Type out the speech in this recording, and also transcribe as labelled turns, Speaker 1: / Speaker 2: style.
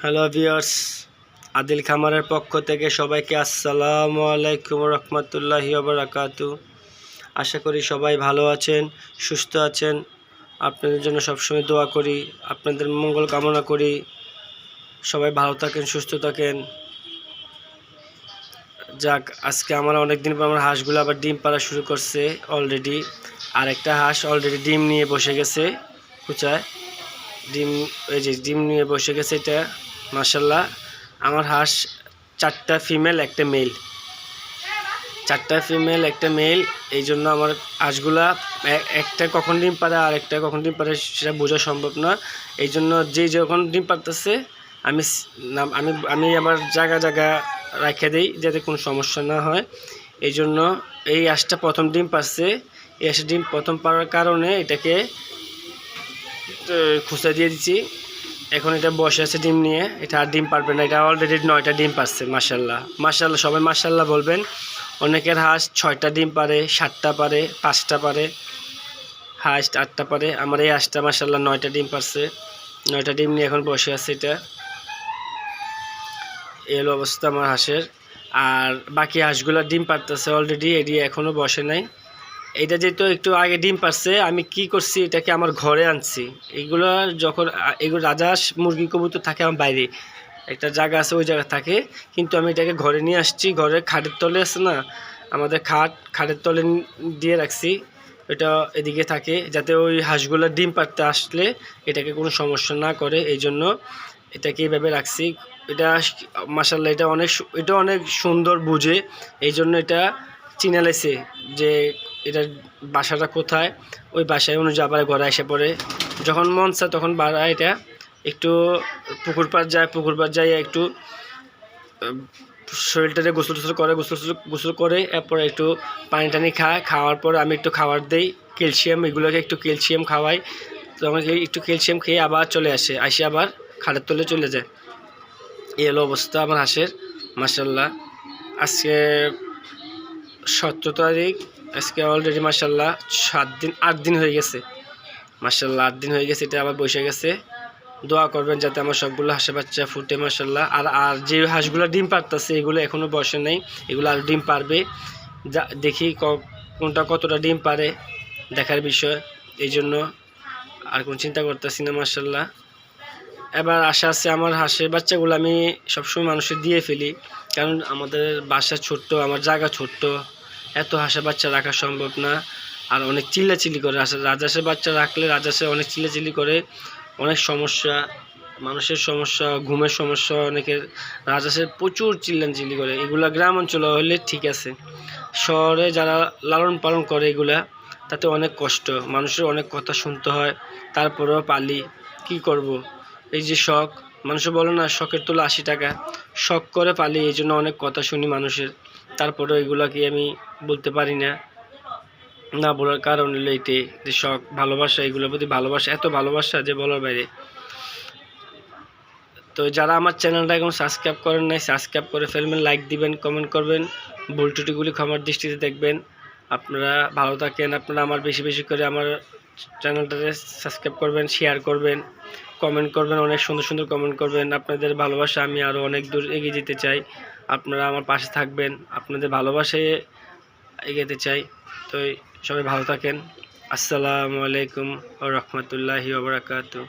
Speaker 1: Hello viewers, Adil খামারের পক্ষ থেকে সবাইকে আসসালামু আলাইকুম রহমতুল্লাহি ওয়া বারাকাতুহু। আশা করি সবাই ভালো আছেন, সুস্থ আছেন। আপনাদের জন্য সবসময় দোয়া করি, আপনাদের মঙ্গল কামনা করি। সবাই ভালো থাকেন, সুস্থ থাকেন। যাক, আজকে আমরা অনেক দিন পর আমার হাঁসগুলো আবার ডিম পাড়া শুরু করছে অলরেডি। আর একটা হাঁস অলরেডি ডিম নিয়ে বসে গেছে কুচায়। ডিম, এই যে ডিম নিয়ে বসে গেছে এটা। মাশাল্লাহ, আমার হাঁস 4টা ফিমেল একটা মেল, 4টা ফিমেল একটা মেল। এই জন্য আমার হাঁসগুলা একটা কখন ডিম পারে আর একটা কখন ডিম পারে সেটা বোঝা সম্ভব না। এই জন্য যে যখন ডিম পারতেছে আমি আমি আমি আবার জায়গা জায়গা রেখে দিই যাতে কোনো সমস্যা না হয়। এই জন্য এই হাঁসটা প্রথম ডিম পারছে। এই হাঁসটা ডিম প্রথম পারার কারণে এটাকে খুঁচা দিয়ে দিচ্ছি। এখন এটা বসে আছে ডিম নিয়ে, এটা আর ডিম পারবে না। এটা অলরেডি 9টা ডিম পারছে। মাশাল্লাহ মাশাল্লাহ, সবাই মাশাল্লাহ বলবেন। অনেকের হাঁস 6টা ডিম পারে, 7টা পারে, 5টা পারে, হাঁস 8টা পারে। আমার এই হাঁসটা মাশাল্লাহ 9টা ডিম পারছে। 9টা ডিম নিয়ে এখন বসে আছে এটা। এই হলো অবস্থা আমার হাঁসের। আর বাকি হাঁসগুলো ডিম পারতেছে অলরেডি, এটি এখনও বসে নাই। এটা যেহেতু একটু আগে ডিম পারছে, আমি কি করছি, এটাকে আমার ঘরে আনছি। এগুলো যখন এগুলো রাজহাঁস মুরগি কবুতর থাকে আমার বাইরে একটা জায়গা আছে, ওই জায়গা থাকে, কিন্তু আমি এটাকে ঘরে নিয়ে আসছি। ঘরে খাটের তলে আছে না, আমাদের খাটের তলে দিয়ে রাখছি। এটা এদিকে থাকে যাতে ওই হাঁসগুলো ডিম পাড়তে আসলে এটাকে কোনো সমস্যা না করে। এই জন্য এটাকে এইভাবে রাখছি। এটা মাশাআল্লাহ, এটা অনেক সুন্দর বুঝে। এই জন্য এটা চিনে লেছে যে এটার বাসাটা কোথায়। ওই বাসায় অনুযায়ী আবার ঘরে এসে পড়ে। যখন মন চায় তখন বাড়ায়। এটা একটু পুকুর পাড় যায় একটু শরীরটাতে গোসল করে এরপরে একটু পানি টানি খায়। খাওয়ার পর আমি একটু খাবার দেই ক্যালসিয়াম, এগুলোকে একটু ক্যালসিয়াম খাওয়াই। তো আমাকে একটু ক্যালসিয়াম খেয়ে আবার চলে আসে আবার খাটের তলে চলে যায়। এই হলো অবস্থা আমার হাঁসের। মাশাল্লাহ, আজকে 17 তারিখ। আজকে অলরেডি মাশাল্লাহ 8 দিন হয়ে গেছে। মাশাল্লাহ 8 দিন হয়ে গেছে, এটা আবার বসে গেছে। দোয়া করবেন যাতে আমার সবগুলো হাঁসের বাচ্চা ফুটে মাশাল্লাহ। আর যে হাঁসগুলো ডিম পারতেছে এগুলো এখনও বসে নাই, এগুলো আর ডিম পারবে। দেখি কোনটা কতটা ডিম পারে, দেখার বিষয়। এই জন্য আর কোনো চিন্তা করতেছি না মাশাল্লাহ। এবার আশা আছে আমার হাঁসের বাচ্চাগুলো আমি সবসময় মানুষের দিয়ে ফেলি, কারণ আমাদের বাসা ছোট্ট, আমার জায়গা ছোট্ট, এত হাঁসের বাচ্চা রাখা সম্ভব না। আর অনেক চিল্লাচিল্লি করে রাজহাঁসের বাচ্চা রাখলে রাজহাঁসে অনেক চিল্লাচিল্লি করে, অনেক সমস্যা, মানুষের সমস্যা, ঘুমের সমস্যা। অনেকের রাজহাঁসের প্রচুর চিল্লাচিল্লি করে। এগুলা গ্রাম অঞ্চলে হলে ঠিক আছে, শহরে যারা লালন পালন করে এগুলা, তাতে অনেক কষ্ট, মানুষের অনেক কথা শুনতে হয়। তারপরেও পালি, কি করব। এই যে শখ, মানুষে বলে না শখের তোলা 80 টাকা, শখ করে পালি। এই জন্য অনেক কথা শুনি মানুষের। তারপরেও এগুলাকে আমি বলতে পারি না। না বলার কারণ হলো এইটাই যে শখ, ভালোবাসা, এগুলোর প্রতি ভালোবাসা, এত ভালোবাসা যে বলার বাইরে। তো যারা আমার চ্যানেলটা এখন সাবস্ক্রাইব করেন নাই, সাবস্ক্রাইব করে ফেলবেন, লাইক দিবেন, কমেন্ট করবেন, ভুল ত্রুটিগুলি ক্ষমার দৃষ্টিতে দেখবেন। আপনারা ভালো থাকেন। আপনারা আমার বেশি বেশি করে আমার চ্যানেলটাতে সাবস্ক্রাইব করবেন, শেয়ার করবেন, কমেন্ট করবেন, অনেক সুন্দর সুন্দর কমেন্ট করবেন। আপনাদের ভালোবাসা আমি আরও অনেক দূর এগিয়ে যেতে চাই। আপনারা আমার পাশে থাকবেন, আপনাদের ভালোবাসায় এগোতে চাই। তো সবাই ভালো থাকেন। আসসালামু আলাইকুম ওয়া রাহমাতুল্লাহি ওয়া বারাকাতুহু।